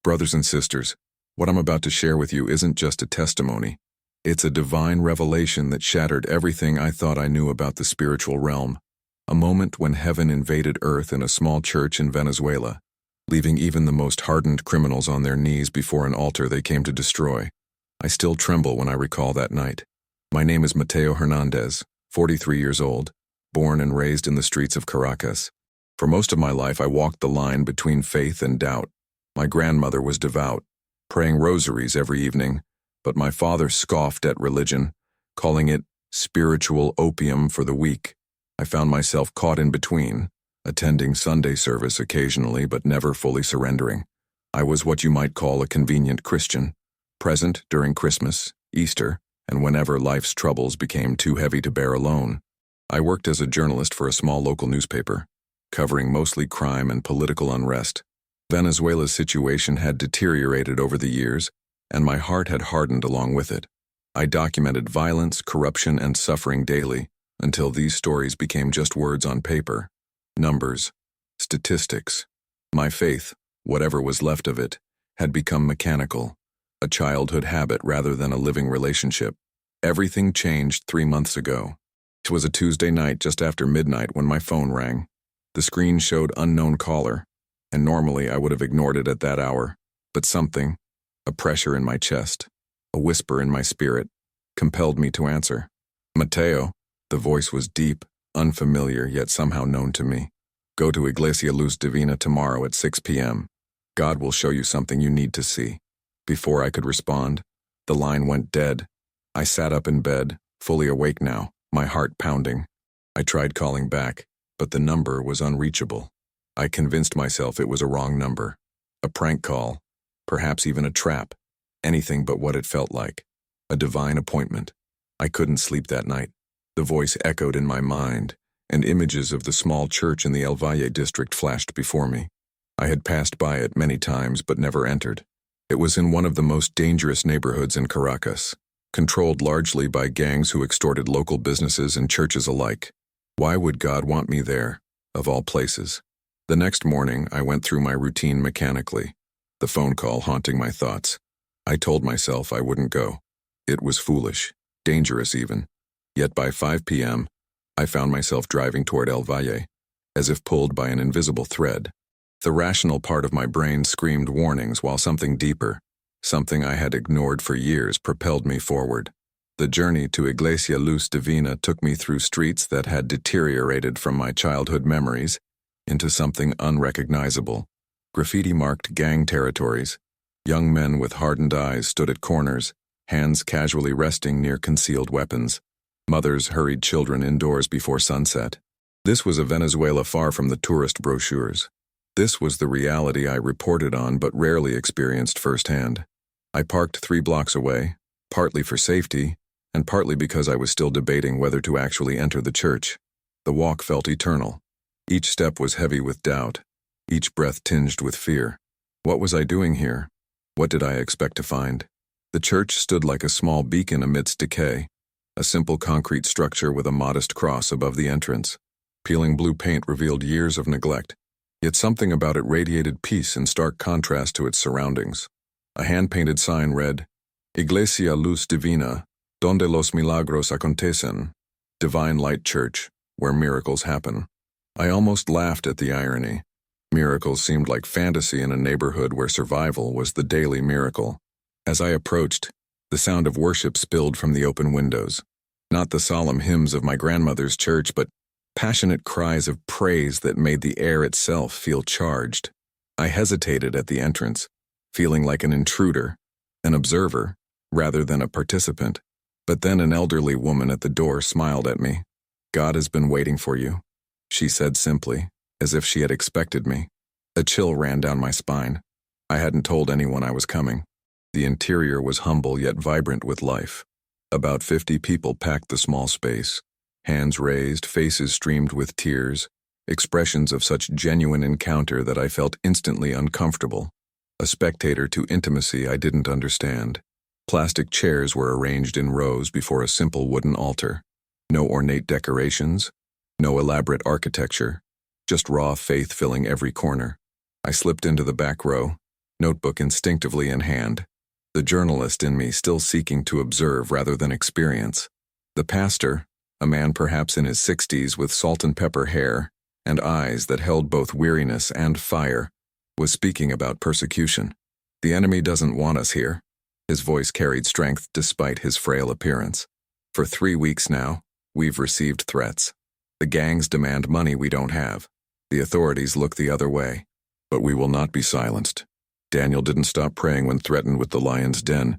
Brothers and sisters, what I'm about to share with you isn't just a testimony. It's a divine revelation that shattered everything I thought I knew about the spiritual realm. A moment when heaven invaded earth in a small church in Venezuela, leaving even the most hardened criminals on their knees before an altar they came to destroy. I still tremble when I recall that night. My name is Mateo Hernandez, 43 years old, born and raised in the streets of Caracas. For most of my life, I walked the line between faith and doubt. My grandmother was devout, praying rosaries every evening, but my father scoffed at religion, calling it spiritual opium for the weak. I found myself caught in between, attending Sunday service occasionally but never fully surrendering. I was what you might call a convenient Christian, present during Christmas, Easter, and whenever life's troubles became too heavy to bear alone. I worked as a journalist for a small local newspaper, covering mostly crime and political unrest. Venezuela's situation had deteriorated over the years, and my heart had hardened along with it. I documented violence, corruption, and suffering daily, until these stories became just words on paper. Numbers, statistics. My faith, whatever was left of it, had become mechanical, a childhood habit rather than a living relationship. Everything changed 3 months ago. It was a Tuesday night just after midnight when my phone rang. The screen showed unknown caller, and normally I would have ignored it at that hour, but something, a pressure in my chest, a whisper in my spirit, compelled me to answer. Mateo. The voice was deep, unfamiliar, yet somehow known to me. Go to Iglesia Luz Divina tomorrow at 6 p.m. God will show you something you need to see. Before I could respond, the line went dead. I sat up in bed, fully awake now, my heart pounding. I tried calling back, but the number was unreachable. I convinced myself it was a wrong number. A prank call, perhaps even a trap. Anything but what it felt like. A divine appointment. I couldn't sleep that night. The voice echoed in my mind, and images of the small church in the El Valle district flashed before me. I had passed by it many times but never entered. It was in one of the most dangerous neighborhoods in Caracas, controlled largely by gangs who extorted local businesses and churches alike. Why would God want me there, of all places? The next morning, I went through my routine mechanically, the phone call haunting my thoughts. I told myself I wouldn't go. It was foolish, dangerous even. Yet by 5 p.m., I found myself driving toward El Valle, as if pulled by an invisible thread. The rational part of my brain screamed warnings while something deeper, something I had ignored for years, propelled me forward. The journey to Iglesia Luz Divina took me through streets that had deteriorated from my childhood memories into something unrecognizable. Graffiti-marked gang territories. Young men with hardened eyes stood at corners, hands casually resting near concealed weapons. Mothers hurried children indoors before sunset. This was a Venezuela far from the tourist brochures. This was the reality I reported on but rarely experienced firsthand. I parked 3 blocks away, partly for safety, and partly because I was still debating whether to actually enter the church. The walk felt eternal. Each step was heavy with doubt, each breath tinged with fear. What was I doing here? What did I expect to find? The church stood like a small beacon amidst decay. A simple concrete structure with a modest cross above the entrance. Peeling blue paint revealed years of neglect, yet something about it radiated peace in stark contrast to its surroundings. A hand-painted sign read, Iglesia Luz Divina, donde los milagros acontecen, Divine Light Church, where miracles happen. I almost laughed at the irony. Miracles seemed like fantasy in a neighborhood where survival was the daily miracle. As I approached, the sound of worship spilled from the open windows. Not the solemn hymns of my grandmother's church, but passionate cries of praise that made the air itself feel charged. I hesitated at the entrance, feeling like an intruder, an observer, rather than a participant. But then an elderly woman at the door smiled at me. God has been waiting for you, she said simply, as if she had expected me. A chill ran down my spine. I hadn't told anyone I was coming. The interior was humble yet vibrant with life. About 50 people packed the small space. Hands raised, faces streamed with tears, expressions of such genuine encounter that I felt instantly uncomfortable. A spectator to intimacy I didn't understand. Plastic chairs were arranged in rows before a simple wooden altar. No ornate decorations, no elaborate architecture, just raw faith filling every corner. I slipped into the back row, notebook instinctively in hand, the journalist in me still seeking to observe rather than experience. The pastor, a man perhaps in his 60s with salt and pepper hair and eyes that held both weariness and fire, was speaking about persecution. The enemy doesn't want us here. His voice carried strength despite his frail appearance. For 3 weeks now, we've received threats. The gangs demand money we don't have. The authorities look the other way. But we will not be silenced. Daniel didn't stop praying when threatened with the lion's den.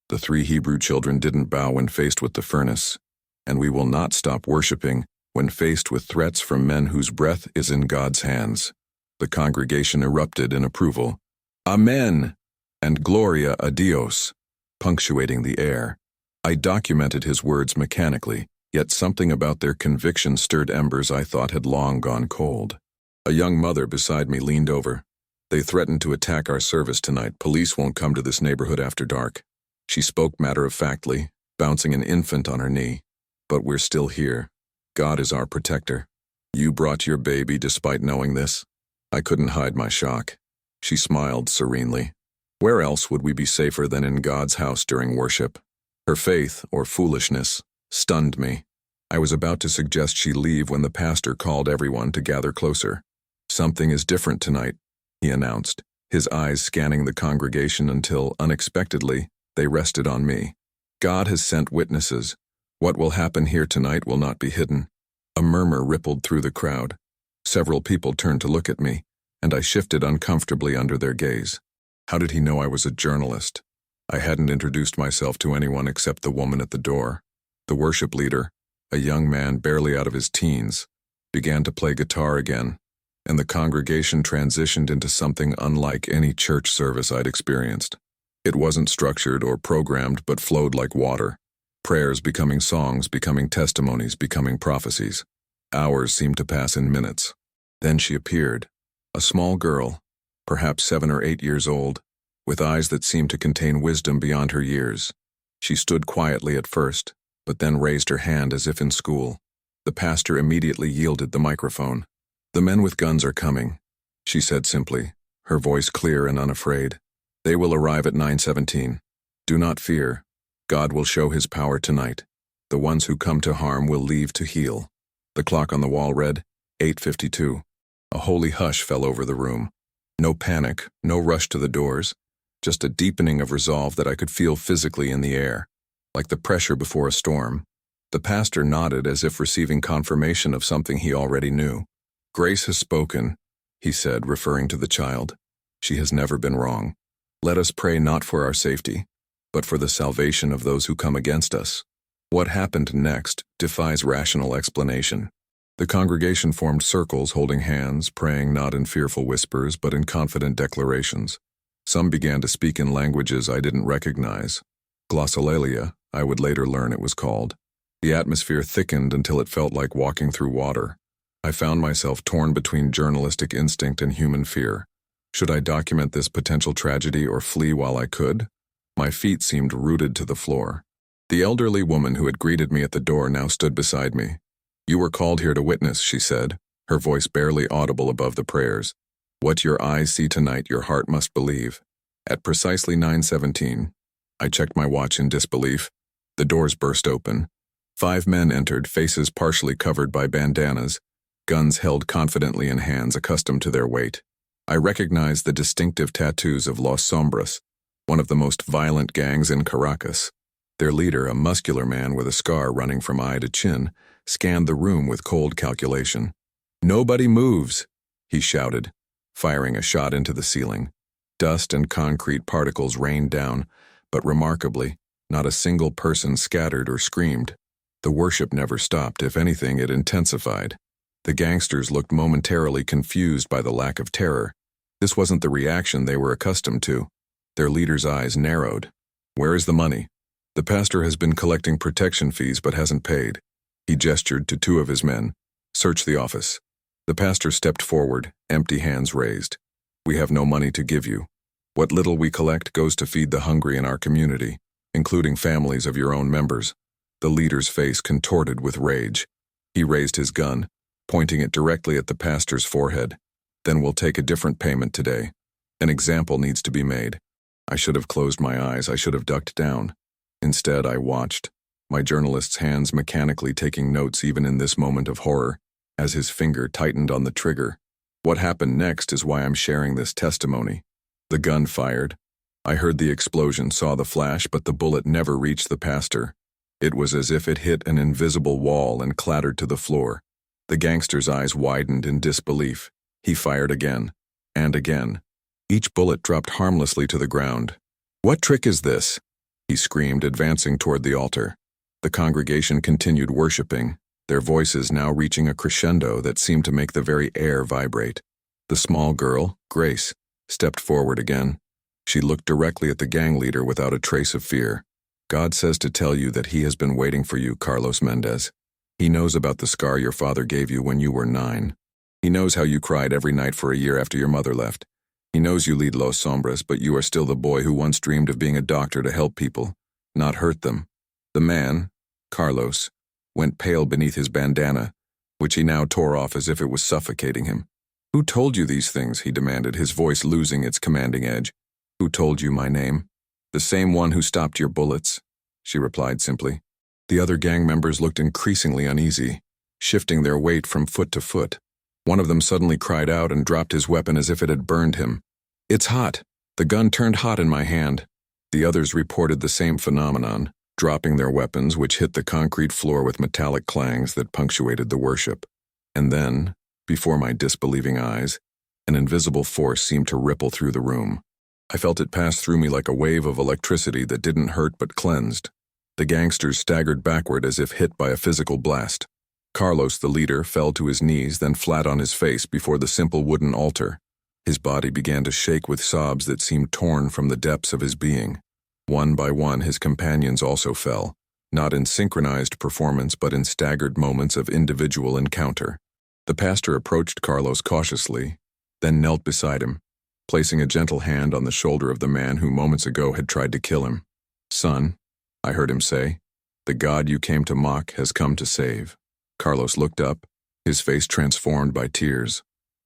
The 3 Hebrew children didn't bow when faced with the furnace. And we will not stop worshiping when faced with threats from men whose breath is in God's hands. The congregation erupted in approval. Amen! And Gloria a Dios, punctuating the air. I documented his words mechanically, yet something about their conviction stirred embers I thought had long gone cold. A young mother beside me leaned over. They threatened to attack our service tonight. Police won't come to this neighborhood after dark. She spoke matter-of-factly, bouncing an infant on her knee. But we're still here. God is our protector. You brought your baby despite knowing this. I couldn't hide my shock. She smiled serenely. Where else would we be safer than in God's house during worship? Her faith, or foolishness, stunned me. I was about to suggest she leave when the pastor called everyone to gather closer. Something is different tonight, he announced, his eyes scanning the congregation until, unexpectedly, they rested on me. God has sent witnesses. What will happen here tonight will not be hidden. A murmur rippled through the crowd. Several people turned to look at me, and I shifted uncomfortably under their gaze. How did he know I was a journalist? I hadn't introduced myself to anyone except the woman at the door. The worship leader, a young man barely out of his teens, began to play guitar again, and the congregation transitioned into something unlike any church service I'd experienced. It wasn't structured or programmed, but flowed like water. Prayers becoming songs, becoming testimonies, becoming prophecies. Hours seemed to pass in minutes. Then she appeared, a small girl, perhaps 7 or 8 years old, with eyes that seemed to contain wisdom beyond her years. She stood quietly at first, but then raised her hand as if in school. The pastor immediately yielded the microphone. The men with guns are coming, she said simply, her voice clear and unafraid. They will arrive at 9:17. Do not fear. God will show his power tonight. The ones who come to harm will leave to heal. The clock on the wall read 8:52. A holy hush fell over the room. No panic, no rush to the doors, just a deepening of resolve that I could feel physically in the air, like the pressure before a storm. The pastor nodded as if receiving confirmation of something he already knew. Grace has spoken, he said, referring to the child. She has never been wrong. Let us pray not for our safety, but for the salvation of those who come against us. What happened next defies rational explanation. The congregation formed circles holding hands, praying not in fearful whispers but in confident declarations. Some began to speak in languages I didn't recognize. Glossolalia, I would later learn it was called. The atmosphere thickened until it felt like walking through water. I found myself torn between journalistic instinct and human fear. Should I document this potential tragedy or flee while I could? My feet seemed rooted to the floor. The elderly woman who had greeted me at the door now stood beside me. You were called here to witness, she said, her voice barely audible above the prayers. What your eyes see tonight, your heart must believe. At precisely 9:17, I checked my watch in disbelief. The doors burst open. 5 men entered, faces partially covered by bandanas, guns held confidently in hands accustomed to their weight. I recognized the distinctive tattoos of Los Sombras, one of the most violent gangs in Caracas. Their leader, a muscular man with a scar running from eye to chin, scanned the room with cold calculation. Nobody moves, he shouted, firing a shot into the ceiling. Dust and concrete particles rained down, but remarkably, not a single person scattered or screamed. The worship never stopped. If anything, it intensified. The gangsters looked momentarily confused by the lack of terror. This wasn't the reaction they were accustomed to. Their leader's eyes narrowed. Where is the money? The pastor has been collecting protection fees but hasn't paid. He gestured to 2 of his men. Search the office. The pastor stepped forward, empty hands raised. We have no money to give you. What little we collect goes to feed the hungry in our community, including families of your own members. The leader's face contorted with rage. He raised his gun, pointing it directly at the pastor's forehead. Then we'll take a different payment today. An example needs to be made. I should have closed my eyes, I should have ducked down. Instead, I watched, my journalist's hands mechanically taking notes even in this moment of horror, as his finger tightened on the trigger. What happened next is why I'm sharing this testimony. The gun fired. I heard the explosion, saw the flash, but the bullet never reached the pastor. It was as if it hit an invisible wall and clattered to the floor. The gangster's eyes widened in disbelief. He fired again, and again. Each bullet dropped harmlessly to the ground. "What trick is this?" he screamed, advancing toward the altar. The congregation continued worshiping, their voices now reaching a crescendo that seemed to make the very air vibrate. The small girl, Grace, stepped forward again. She looked directly at the gang leader without a trace of fear. "God says to tell you that he has been waiting for you, Carlos Mendez. He knows about the scar your father gave you when you were 9. He knows how you cried every night for a year after your mother left. He knows you lead Los Sombras, but you are still the boy who once dreamed of being a doctor to help people, not hurt them." The man, Carlos, went pale beneath his bandana, which he now tore off as if it was suffocating him. "Who told you these things?" he demanded, his voice losing its commanding edge. "Who told you my name?" "The same one who stopped your bullets," she replied simply. The other gang members looked increasingly uneasy, shifting their weight from foot to foot. One of them suddenly cried out and dropped his weapon as if it had burned him. "It's hot. The gun turned hot in my hand." The others reported the same phenomenon, dropping their weapons, which hit the concrete floor with metallic clangs that punctuated the worship. And then, before my disbelieving eyes, an invisible force seemed to ripple through the room. I felt it pass through me like a wave of electricity that didn't hurt but cleansed. The gangsters staggered backward as if hit by a physical blast. Carlos, the leader, fell to his knees, then flat on his face before the simple wooden altar. His body began to shake with sobs that seemed torn from the depths of his being. One by one, his companions also fell, not in synchronized performance but in staggered moments of individual encounter. The pastor approached Carlos cautiously, then knelt beside him, placing a gentle hand on the shoulder of the man who moments ago had tried to kill him. "Son," I heard him say, "the God you came to mock has come to save." Carlos looked up, his face transformed by tears,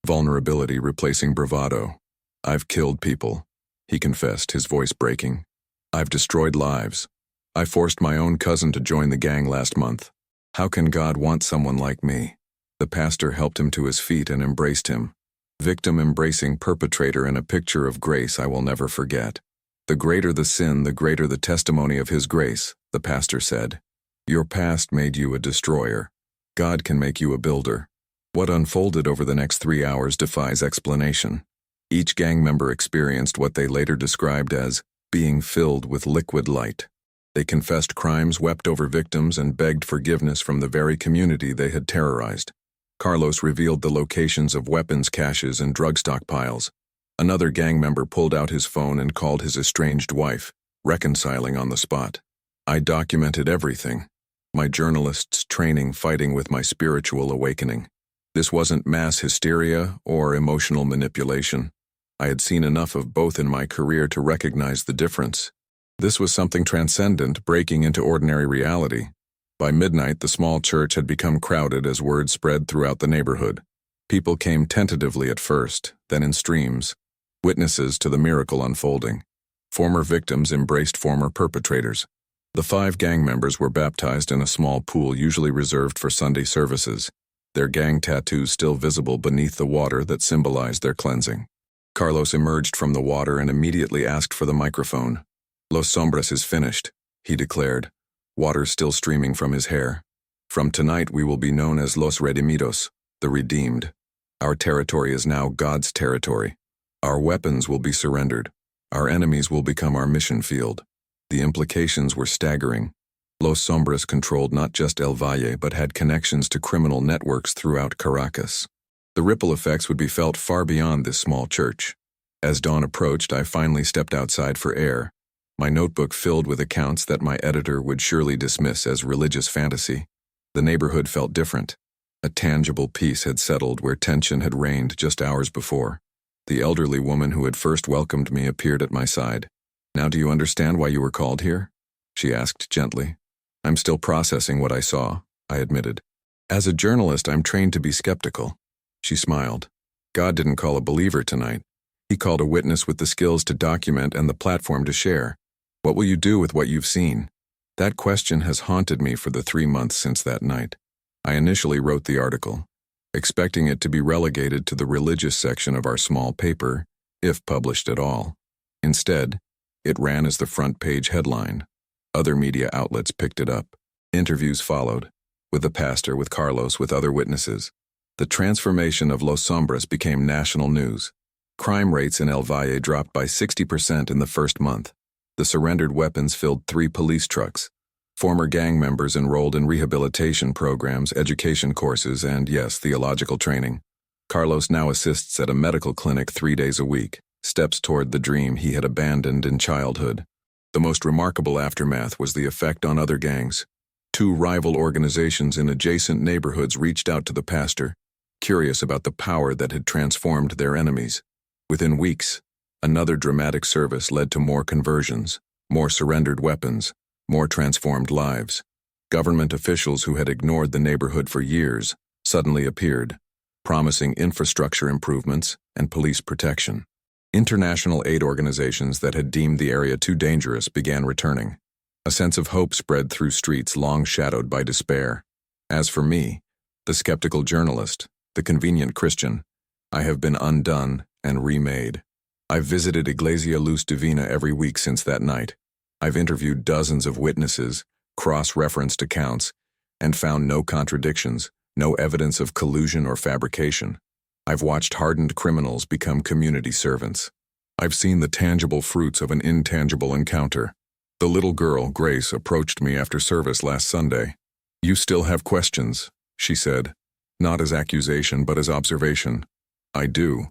vulnerability replacing bravado. "I've killed people," he confessed, his voice breaking. "I've destroyed lives. I forced my own cousin to join the gang last month. How can God want someone like me?" The pastor helped him to his feet and embraced him. Victim embracing perpetrator in a picture of grace I will never forget. "The greater the sin, the greater the testimony of his grace," the pastor said. "Your past made you a destroyer. God can make you a builder." What unfolded over the next 3 hours defies explanation. Each gang member experienced what they later described as being filled with liquid light. They confessed crimes, wept over victims, and begged forgiveness from the very community they had terrorized. Carlos revealed the locations of weapons caches and drug stockpiles. Another gang member pulled out his phone and called his estranged wife, reconciling on the spot. I documented everything. My journalist's training fighting with my spiritual awakening. This wasn't mass hysteria or emotional manipulation. I had seen enough of both in my career to recognize the difference. This was something transcendent, breaking into ordinary reality. By midnight, the small church had become crowded as word spread throughout the neighborhood. People came tentatively at first, then in streams, witnesses to the miracle unfolding. Former victims embraced former perpetrators. The 5 gang members were baptized in a small pool usually reserved for Sunday services, their gang tattoos still visible beneath the water that symbolized their cleansing. Carlos emerged from the water and immediately asked for the microphone. "Los Sombras is finished," he declared, water still streaming from his hair. "From tonight we will be known as Los Redimidos, the redeemed. Our territory is now God's territory. Our weapons will be surrendered. Our enemies will become our mission field." The implications were staggering. Los Sombras controlled not just El Valle but had connections to criminal networks throughout Caracas. The ripple effects would be felt far beyond this small church. As dawn approached, I finally stepped outside for air, my notebook filled with accounts that my editor would surely dismiss as religious fantasy. The neighborhood felt different. A tangible peace had settled where tension had reigned just hours before. The elderly woman who had first welcomed me appeared at my side. "Now do you understand why you were called here?" she asked gently. "I'm still processing what I saw," I admitted. "As a journalist, I'm trained to be skeptical." She smiled. "God didn't call a believer tonight. He called a witness with the skills to document and the platform to share. What will you do with what you've seen? That question has haunted me for the 3 months since that night. I initially wrote the article, expecting it to be relegated to the religious section of our small paper, if published at all. Instead, it ran as the front page headline. Other media outlets picked it up. Interviews followed, with the pastor, with Carlos, with other witnesses. The transformation of Los Sombras became national news. Crime rates in El Valle dropped by 60% in the first month. The surrendered weapons filled 3 police trucks. Former gang members enrolled in rehabilitation programs, education courses, and, yes, theological training. Carlos now assists at a medical clinic 3 days a week, steps toward the dream he had abandoned in childhood. The most remarkable aftermath was the effect on other gangs. 2 rival organizations in adjacent neighborhoods reached out to the pastor, curious about the power that had transformed their enemies. Within weeks, another dramatic service led to more conversions, more surrendered weapons, more transformed lives. Government officials who had ignored the neighborhood for years suddenly appeared, promising infrastructure improvements and police protection. International aid organizations that had deemed the area too dangerous began returning. A sense of hope spread through streets long shadowed by despair. As for me, the skeptical journalist, the convenient Christian, I have been undone and remade. I've visited Iglesia Luz Divina every week since that night. I've interviewed dozens of witnesses, cross-referenced accounts, and found no contradictions, no evidence of collusion or fabrication. I've watched hardened criminals become community servants. I've seen the tangible fruits of an intangible encounter. The little girl, Grace, approached me after service last Sunday. "You still have questions," she said, not as accusation but as observation. "I do,"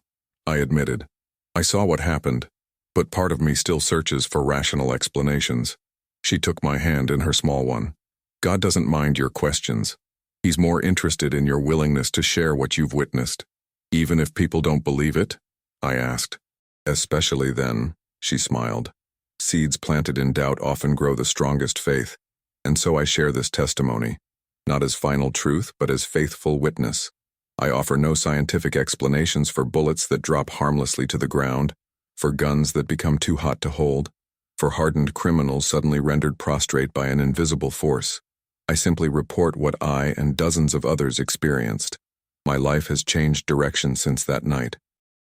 I admitted. "I saw what happened, but part of me still searches for rational explanations." She took my hand in her small one. "God doesn't mind your questions. He's more interested in your willingness to share what you've witnessed. Even if people don't believe it?" I asked. "Especially then," she smiled. "Seeds planted in doubt often grow the strongest faith, and so I share this testimony, not as final truth but as faithful witness. I offer no scientific explanations for bullets that drop harmlessly to the ground, for guns that become too hot to hold, for hardened criminals suddenly rendered prostrate by an invisible force. I simply report what I and dozens of others experienced. My life has changed direction since that night.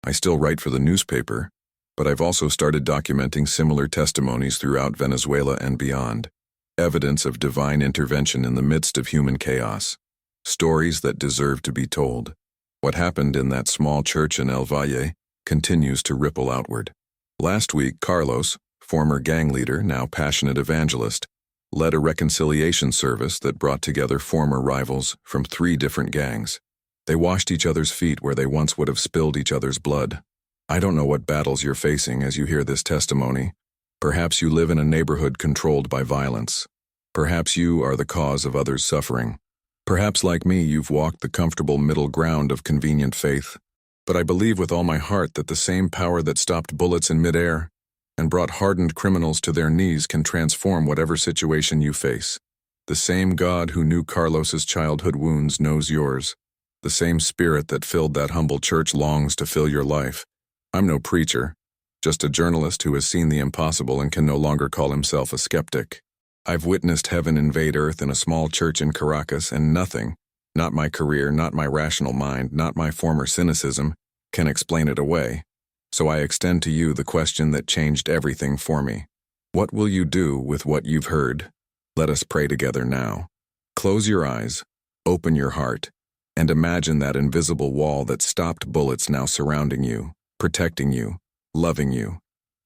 I still write for the newspaper, but I've also started documenting similar testimonies throughout Venezuela and beyond. Evidence of divine intervention in the midst of human chaos. Stories that deserve to be told. What happened in that small church in El Valle continues to ripple outward. Last week, Carlos, former gang leader, now passionate evangelist, led a reconciliation service that brought together former rivals from 3 different gangs. They washed each other's feet where they once would have spilled each other's blood. I don't know what battles you're facing as you hear this testimony. Perhaps you live in a neighborhood controlled by violence. Perhaps you are the cause of others' suffering. Perhaps, like me, you've walked the comfortable middle ground of convenient faith. But I believe with all my heart that the same power that stopped bullets in midair and brought hardened criminals to their knees can transform whatever situation you face. The same God who knew Carlos's childhood wounds knows yours. The same spirit that filled that humble church longs to fill your life. I'm no preacher, just a journalist who has seen the impossible and can no longer call himself a skeptic. I've witnessed heaven invade earth in a small church in Caracas, and nothing, not my career, not my rational mind, not my former cynicism, can explain it away. So I extend to you the question that changed everything for me. What will you do with what you've heard? Let us pray together now. Close your eyes, open your heart, and imagine that invisible wall that stopped bullets now surrounding you, protecting you, loving you.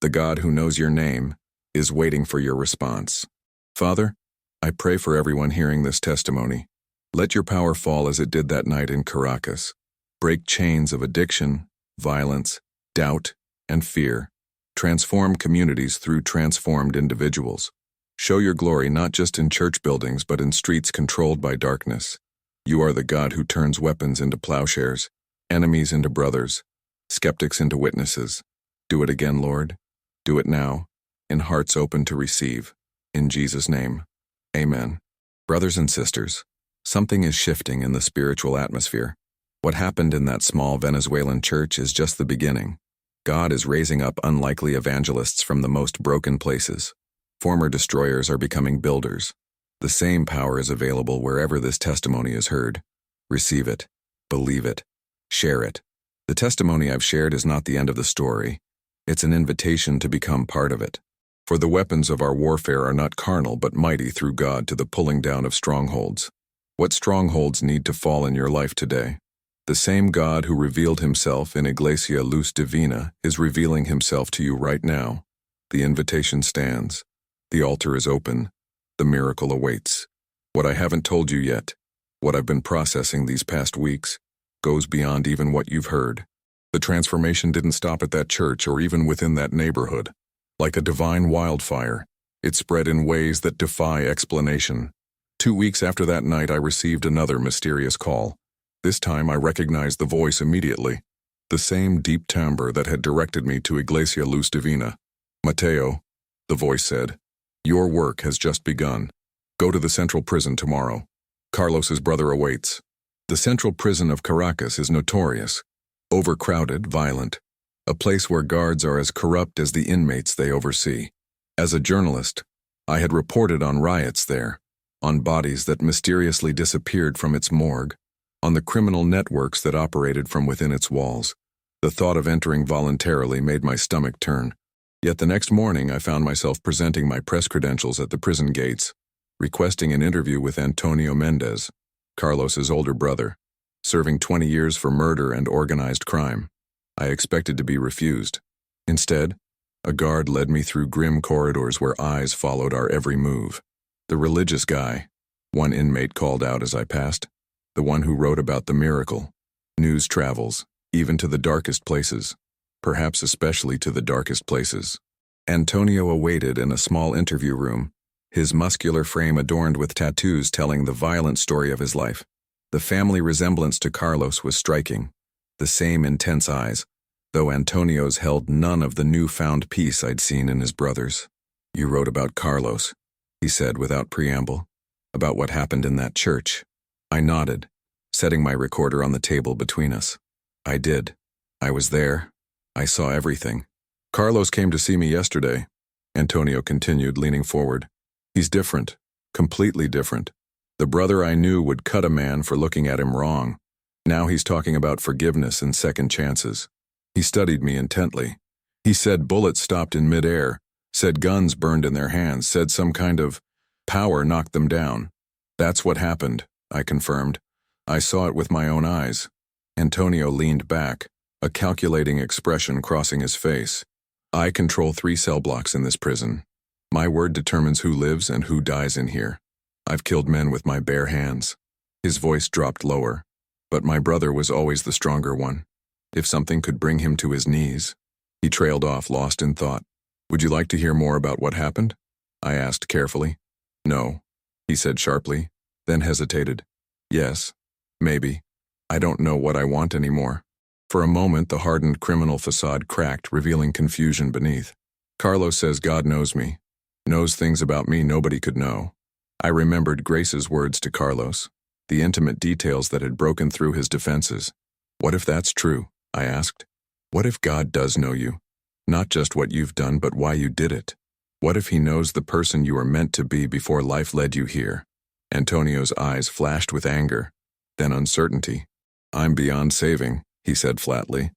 The God who knows your name is waiting for your response. Father, I pray for everyone hearing this testimony. Let your power fall as it did that night in Caracas. Break chains of addiction, violence, doubt, and fear. Transform communities through transformed individuals. Show your glory not just in church buildings but in streets controlled by darkness. You are the God who turns weapons into plowshares, enemies into brothers, skeptics into witnesses. Do it again, Lord. Do it now, in hearts open to receive. In Jesus' name, amen. Brothers and sisters, something is shifting in the spiritual atmosphere. What happened in that small Venezuelan church is just the beginning. God is raising up unlikely evangelists from the most broken places. Former destroyers are becoming builders. The same power is available wherever this testimony is heard. Receive it. Believe it. Share it. The testimony I've shared is not the end of the story. It's an invitation to become part of it. For the weapons of our warfare are not carnal but mighty through God to the pulling down of strongholds. What strongholds need to fall in your life today? The same God who revealed himself in Iglesia Luz Divina is revealing himself to you right now. The invitation stands. The altar is open. The miracle awaits. What I haven't told you yet, what I've been processing these past weeks, goes beyond even what you've heard. The transformation didn't stop at that church or even within that neighborhood. Like a divine wildfire, it spread in ways that defy explanation. 2 weeks after that night, I received another mysterious call. This time I recognized the voice immediately. The same deep timbre that had directed me to Iglesia Luz Divina. "Mateo," the voice said, "your work has just begun. Go to the central prison tomorrow. Carlos's brother awaits." The central prison of Caracas is notorious. Overcrowded, violent. A place where guards are as corrupt as the inmates they oversee. As a journalist, I had reported on riots there, on bodies that mysteriously disappeared from its morgue, on the criminal networks that operated from within its walls. The thought of entering voluntarily made my stomach turn. Yet the next morning I found myself presenting my press credentials at the prison gates, requesting an interview with Antonio Mendez, Carlos's older brother, serving 20 years for murder and organized crime. I expected to be refused. Instead, a guard led me through grim corridors where eyes followed our every move. "The religious guy," one inmate called out as I passed. "The one who wrote about the miracle." News travels, even to the darkest places, perhaps especially to the darkest places. Antonio awaited in a small interview room, his muscular frame adorned with tattoos telling the violent story of his life. The family resemblance to Carlos was striking, the same intense eyes, though Antonio's held none of the newfound peace I'd seen in his brothers. "You wrote about Carlos," he said without preamble, "about what happened in that church." I nodded, setting my recorder on the table between us. "I did. I was there. I saw everything." "Carlos came to see me yesterday," Antonio continued, leaning forward. "He's different, completely different. The brother I knew would cut a man for looking at him wrong. Now he's talking about forgiveness and second chances. He studied me intently. He said bullets stopped in midair, said guns burned in their hands, said some kind of power knocked them down. That's what happened," I confirmed. "I saw it with my own eyes." Antonio leaned back, a calculating expression crossing his face. "I control 3 cell blocks in this prison. My word determines who lives and who dies in here. I've killed men with my bare hands." His voice dropped lower. "But my brother was always the stronger one. If something could bring him to his knees." He trailed off, lost in thought. "Would you like to hear more about what happened?" I asked carefully. "No," he said sharply, then hesitated. "Yes, maybe. I don't know what I want anymore." For a moment, the hardened criminal facade cracked, revealing confusion beneath. "Carlos says God knows me, knows things about me nobody could know." I remembered Grace's words to Carlos, the intimate details that had broken through his defenses. "What if that's true?" I asked. "What if God does know you? Not just what you've done, but why you did it? What if he knows the person you were meant to be before life led you here?" Antonio's eyes flashed with anger, then uncertainty. "I'm beyond saving," he said flatly.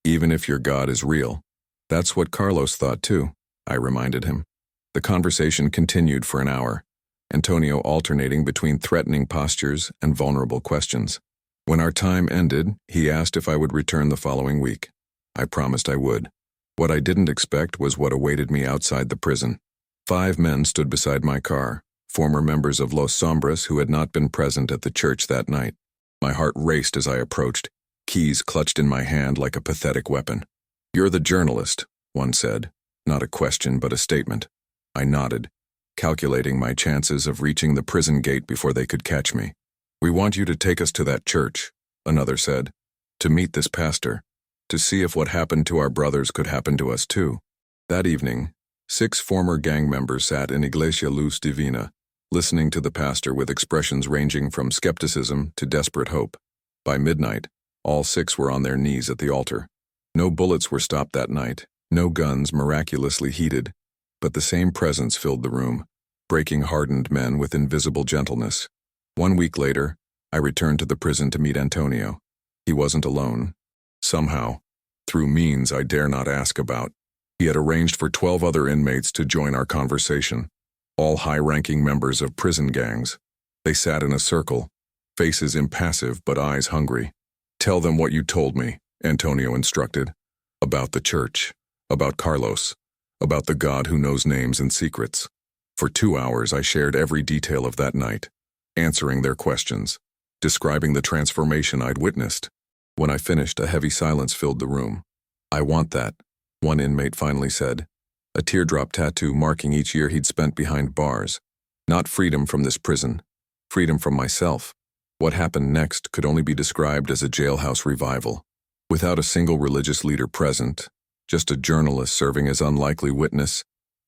"Even if your God is real." "That's what Carlos thought too," I reminded him. The conversation continued for an hour, Antonio alternating between threatening postures and vulnerable questions. When our time ended, he asked if I would return the following week. I promised I would. What I didn't expect was what awaited me outside the prison. 5 men stood beside my car, former members of Los Sombras who had not been present at the church that night. My heart raced as I approached, keys clutched in my hand like a pathetic weapon. "You're the journalist," one said. Not a question, but a statement. I nodded, calculating my chances of reaching the prison gate before they could catch me. "We want you to take us to that church," another said, "to meet this pastor, to see if what happened to our brothers could happen to us too." That evening, 6 former gang members sat in Iglesia Luz Divina, listening to the pastor with expressions ranging from skepticism to desperate hope. By midnight, all 6 were on their knees at the altar. No bullets were stopped that night, no guns miraculously heated, but the same presence filled the room, breaking hardened men with invisible gentleness. 1 week later, I returned to the prison to meet Antonio. He wasn't alone. Somehow, through means I dare not ask about, he had arranged for 12 other inmates to join our conversation, all high-ranking members of prison gangs. They sat in a circle, faces impassive but eyes hungry. "Tell them what you told me," Antonio instructed. "About the church, about Carlos, about the God who knows names and secrets." For 2 hours I shared every detail of that night, answering their questions, describing the transformation I'd witnessed. When I finished, a heavy silence filled the room. "I want that," one inmate finally said, a teardrop tattoo marking each year he'd spent behind bars. Not freedom from this prison, freedom from myself. What happened next could only be described as a jailhouse revival. Without a single religious leader present, just a journalist serving as unlikely witness,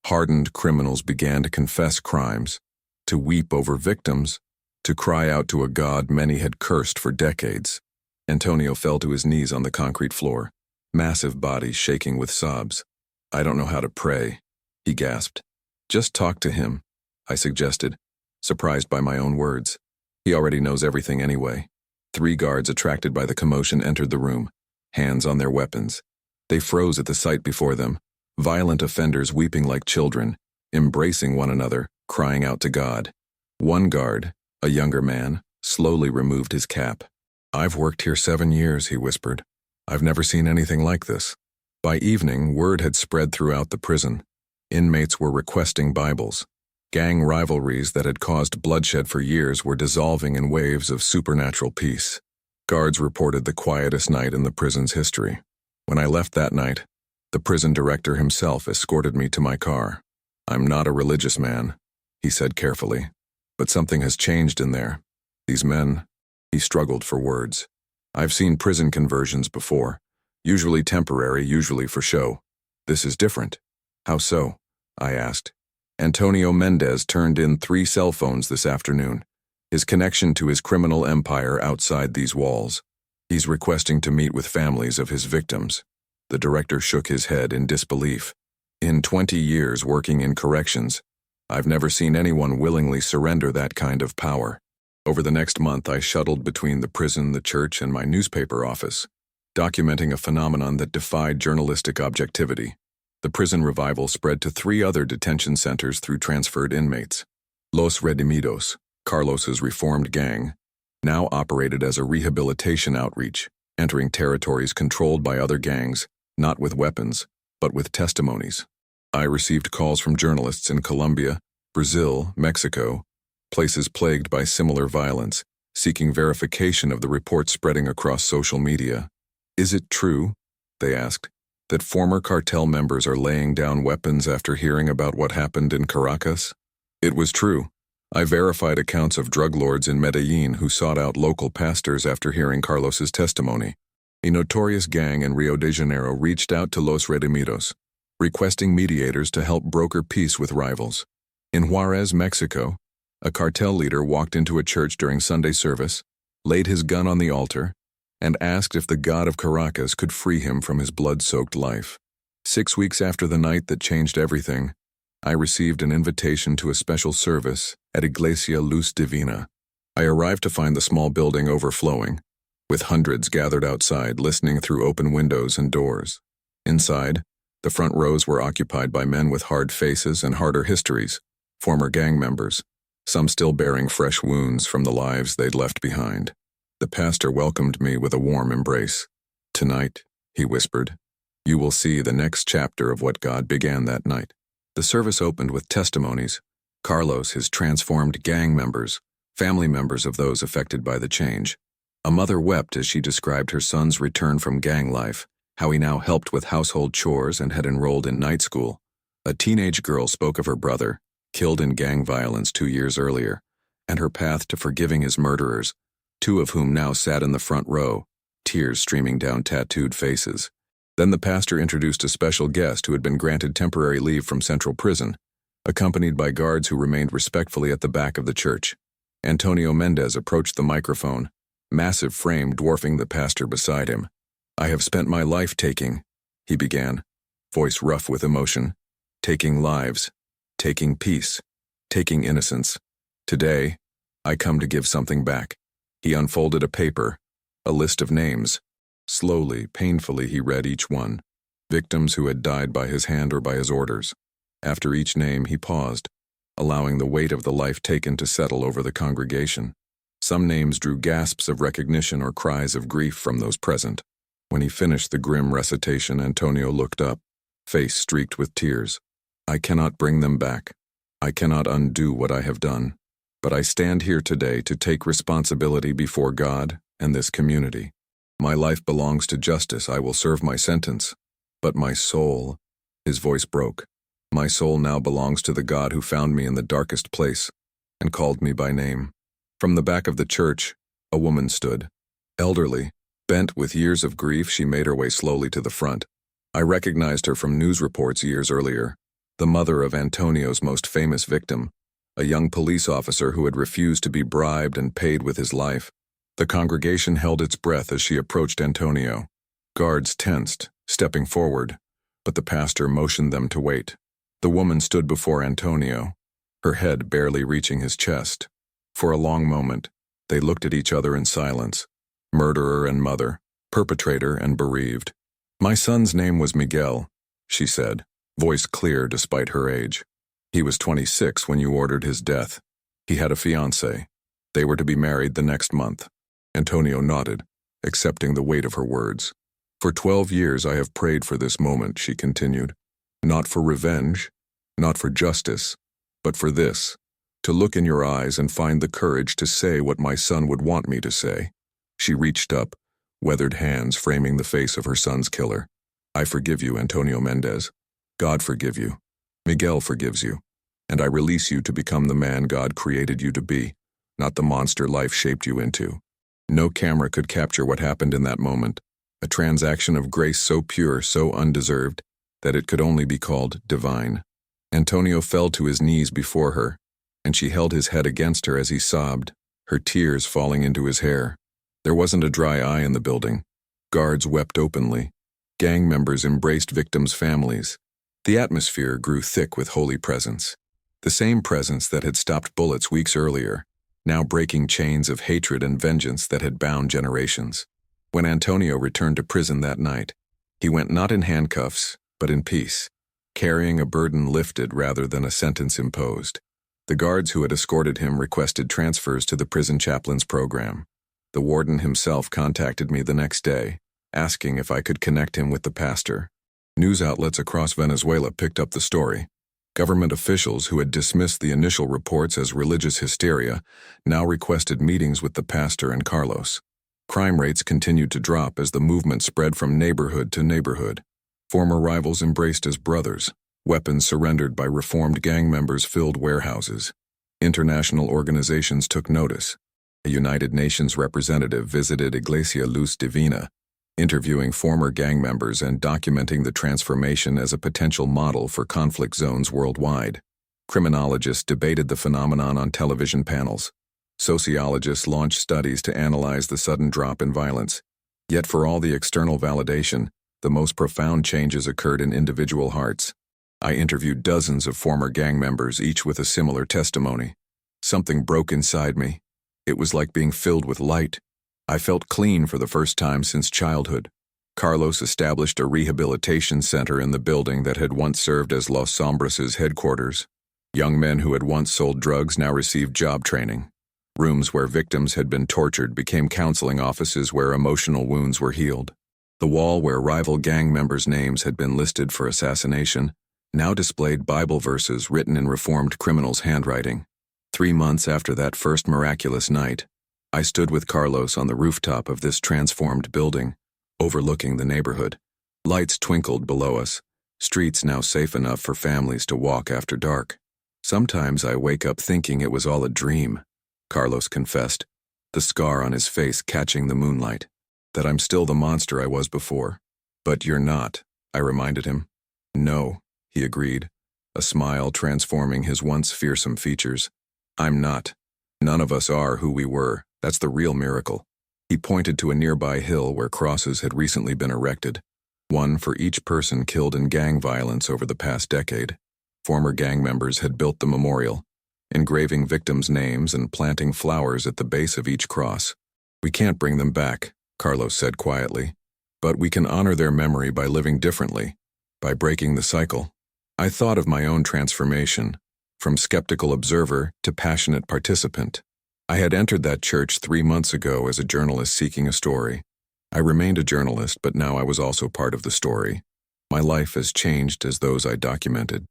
hardened criminals began to confess crimes, to weep over victims, to cry out to a God many had cursed for decades. Antonio fell to his knees on the concrete floor, massive body shaking with sobs. "I don't know how to pray," he gasped. "Just talk to him," I suggested, surprised by my own words. "He already knows everything anyway." 3 guards attracted by the commotion entered the room, hands on their weapons. They froze at the sight before them, violent offenders weeping like children, embracing one another, crying out to God. One guard, a younger man, slowly removed his cap. "I've worked here 7 years," he whispered. "I've never seen anything like this." By evening, word had spread throughout the prison. Inmates were requesting Bibles. Gang rivalries that had caused bloodshed for years were dissolving in waves of supernatural peace. Guards reported the quietest night in the prison's history. When I left that night, the prison director himself escorted me to my car. "I'm not a religious man," he said carefully, "but something has changed in there. These men," he struggled for words. "I've seen prison conversions before, usually temporary, usually for show. This is different." "How so?" I asked. "Antonio Mendez turned in 3 cell phones this afternoon, his connection to his criminal empire outside these walls. He's requesting to meet with families of his victims." The director shook his head in disbelief. "In 20 years working in corrections, I've never seen anyone willingly surrender that kind of power." Over the next month, I shuttled between the prison, the church, and my newspaper office, documenting a phenomenon that defied journalistic objectivity. The prison revival spread to 3 other detention centers through transferred inmates. Los Redimidos, Carlos's reformed gang, now operated as a rehabilitation outreach, entering territories controlled by other gangs, not with weapons, but with testimonies. I received calls from journalists in Colombia, Brazil, Mexico, places plagued by similar violence, seeking verification of the reports spreading across social media. "Is it true," they asked, "that former cartel members are laying down weapons after hearing about what happened in Caracas?" It was true. I verified accounts of drug lords in Medellin who sought out local pastors after hearing Carlos's testimony. A notorious gang in Rio de Janeiro reached out to Los Redimidos, requesting mediators to help broker peace with rivals. In Juarez, Mexico, a cartel leader walked into a church during Sunday service, laid his gun on the altar, and asked if the God of Caracas could free him from his blood-soaked life. 6 weeks after the night that changed everything, I received an invitation to a special service at Iglesia Luz Divina. I arrived to find the small building overflowing, with hundreds gathered outside listening through open windows and doors. Inside, the front rows were occupied by men with hard faces and harder histories, former gang members, some still bearing fresh wounds from the lives they'd left behind. The pastor welcomed me with a warm embrace. "Tonight," he whispered, "you will see the next chapter of what God began that night." The service opened with testimonies. Carlos, his transformed gang members, family members of those affected by the change. A mother wept as she described her son's return from gang life, how he now helped with household chores and had enrolled in night school. A teenage girl spoke of her brother, killed in gang violence 2 years earlier, and her path to forgiving his murderers, 2 of whom now sat in the front row, tears streaming down tattooed faces. Then the pastor introduced a special guest who had been granted temporary leave from Central Prison, accompanied by guards who remained respectfully at the back of the church. Antonio Mendez approached the microphone, massive frame dwarfing the pastor beside him. I have spent my life taking, he began, voice rough with emotion, taking lives, taking peace, taking innocence. Today, I come to give something back. He unfolded a paper, a list of names. Slowly, painfully, he read each one. Victims who had died by his hand or by his orders. After each name, he paused, allowing the weight of the life taken to settle over the congregation. Some names drew gasps of recognition or cries of grief from those present. When he finished the grim recitation, Antonio looked up, face streaked with tears. I cannot bring them back. I cannot undo what I have done. But I stand here today to take responsibility before God and this community. My life belongs to justice. I will serve my sentence. But my soul, his voice broke. My soul now belongs to the God who found me in the darkest place and called me by name. From the back of the church, a woman stood. Elderly, bent with years of grief, she made her way slowly to the front. I recognized her from news reports years earlier. The mother of Antonio's most famous victim, a young police officer who had refused to be bribed and paid with his life. The congregation held its breath as she approached Antonio. Guards tensed, stepping forward, but the pastor motioned them to wait. The woman stood before Antonio, her head barely reaching his chest. For a long moment, they looked at each other in silence, murderer and mother, perpetrator and bereaved. My son's name was Miguel, she said, voice clear despite her age. He was 26 when you ordered his death. He had a fiancée. They were to be married the next month. Antonio nodded, accepting the weight of her words. For 12 years I have prayed for this moment, she continued. Not for revenge, not for justice, but for this, to look in your eyes and find the courage to say what my son would want me to say. She reached up, weathered hands framing the face of her son's killer. I forgive you, Antonio Mendez. God forgive you. Miguel forgives you. And I release you to become the man God created you to be, not the monster life shaped you into. No camera could capture what happened in that moment, a transaction of grace so pure, so undeserved, that it could only be called divine. Antonio fell to his knees before her, and she held his head against her as he sobbed, her tears falling into his hair. There wasn't a dry eye in the building. Guards wept openly. Gang members embraced victims' families. The atmosphere grew thick with holy presence. The same presence that had stopped bullets weeks earlier, now breaking chains of hatred and vengeance that had bound generations. When Antonio returned to prison that night, he went not in handcuffs, but in peace, carrying a burden lifted rather than a sentence imposed. The guards who had escorted him requested transfers to the prison chaplain's program. The warden himself contacted me the next day, asking if I could connect him with the pastor. News outlets across Venezuela picked up the story. Government officials who had dismissed the initial reports as religious hysteria now requested meetings with the pastor and Carlos. Crime rates continued to drop as the movement spread from neighborhood to neighborhood. Former rivals embraced as brothers. Weapons surrendered by reformed gang members filled warehouses. International organizations took notice. A United Nations representative visited Iglesia Luz Divina, interviewing former gang members and documenting the transformation as a potential model for conflict zones worldwide. Criminologists debated the phenomenon on television panels. Sociologists launched studies to analyze the sudden drop in violence. Yet for all the external validation, the most profound changes occurred in individual hearts. I interviewed dozens of former gang members, each with a similar testimony. Something broke inside me. It was like being filled with light. I felt clean for the first time since childhood. Carlos established a rehabilitation center in the building that had once served as Los Sombras' headquarters. Young men who had once sold drugs now received job training. Rooms where victims had been tortured became counseling offices where emotional wounds were healed. The wall where rival gang members' names had been listed for assassination now displayed Bible verses written in reformed criminals' handwriting. 3 months after that first miraculous night, I stood with Carlos on the rooftop of this transformed building, overlooking the neighborhood. Lights twinkled below us, streets now safe enough for families to walk after dark. Sometimes I wake up thinking it was all a dream, Carlos confessed, the scar on his face catching the moonlight, that I'm still the monster I was before. But you're not, I reminded him. No, he agreed, a smile transforming his once fearsome features. I'm not. None of us are who we were. That's the real miracle. He pointed to a nearby hill where crosses had recently been erected, one for each person killed in gang violence over the past decade. Former gang members had built the memorial, engraving victims' names and planting flowers at the base of each cross. "We can't bring them back," Carlos said quietly, "but we can honor their memory by living differently, by breaking the cycle." I thought of my own transformation, from skeptical observer to passionate participant. I had entered that church 3 months ago as a journalist seeking a story. I remained a journalist, but now I was also part of the story. My life as changed as those I documented.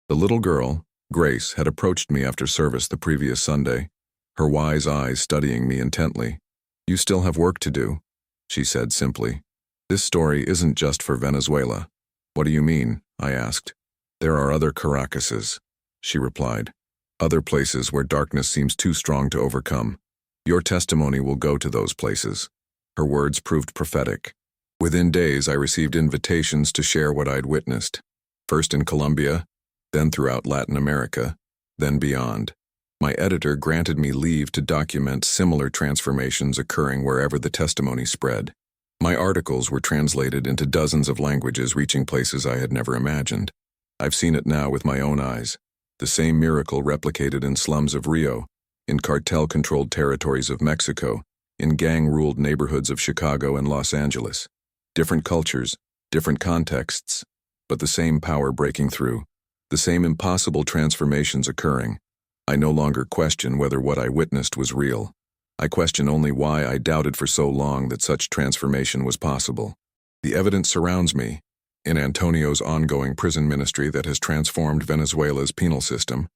The little girl, Grace, had approached me after service the previous Sunday, her wise eyes studying me intently. "You still have work to do," she said simply. "This story isn't just for Venezuela." "What do you mean?" I asked. "There are other Caracases," she replied. "Other places where darkness seems too strong to overcome. Your testimony will go to those places." Her words proved prophetic. Within days, I received invitations to share what I'd witnessed, first in Colombia, then throughout Latin America, then beyond. My editor granted me leave to document similar transformations occurring wherever the testimony spread. My articles were translated into dozens of languages, reaching places I had never imagined. I've seen it now with my own eyes. The same miracle replicated in slums of Rio, in cartel-controlled territories of Mexico, in gang-ruled neighborhoods of Chicago and Los Angeles. Different cultures, different contexts, but the same power breaking through, the same impossible transformations occurring. I no longer question whether what I witnessed was real. I question only why I doubted for so long that such transformation was possible. The evidence surrounds me. In Antonio's ongoing prison ministry that has transformed Venezuela's penal system,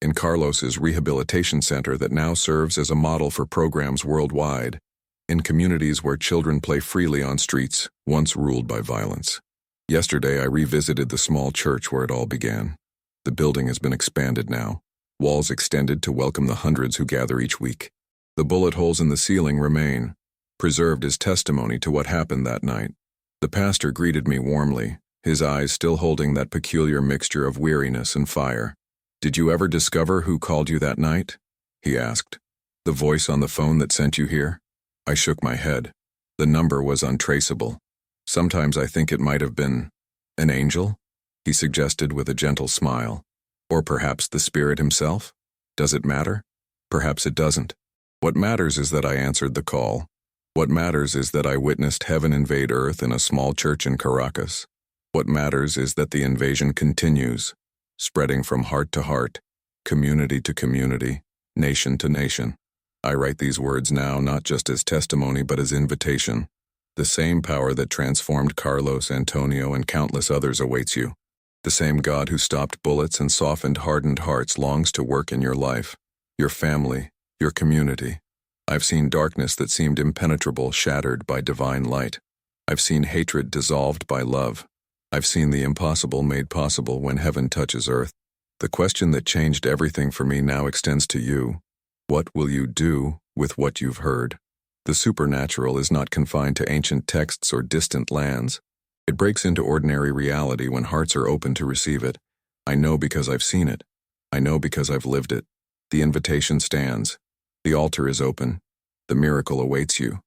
in Carlos's rehabilitation center that now serves as a model for programs worldwide, in communities where children play freely on streets once ruled by violence. Yesterday, I revisited the small church where it all began. The building has been expanded now, walls extended to welcome the hundreds who gather each week. The bullet holes in the ceiling remain, preserved as testimony to what happened that night. The pastor greeted me warmly, his eyes still holding that peculiar mixture of weariness and fire. "Did you ever discover who called you that night?" he asked. "The voice on the phone that sent you here?" I shook my head. The number was untraceable. "Sometimes I think it might have been an angel," he suggested with a gentle smile. "Or perhaps the Spirit himself? Does it matter? Perhaps it doesn't. What matters is that I answered the call. What matters is that I witnessed heaven invade earth in a small church in Caracas. What matters is that the invasion continues, spreading from heart to heart, community to community, nation to nation. I write these words now not just as testimony but as invitation. The same power that transformed Carlos, Antonio, and countless others awaits you. The same God who stopped bullets and softened hardened hearts longs to work in your life, your family, your community. I've seen darkness that seemed impenetrable shattered by divine light. I've seen hatred dissolved by love. I've seen the impossible made possible when heaven touches earth. The question that changed everything for me now extends to you. What will you do with what you've heard? The supernatural is not confined to ancient texts or distant lands. It breaks into ordinary reality when hearts are open to receive it. I know because I've seen it. I know because I've lived it. The invitation stands. The altar is open. The miracle awaits you.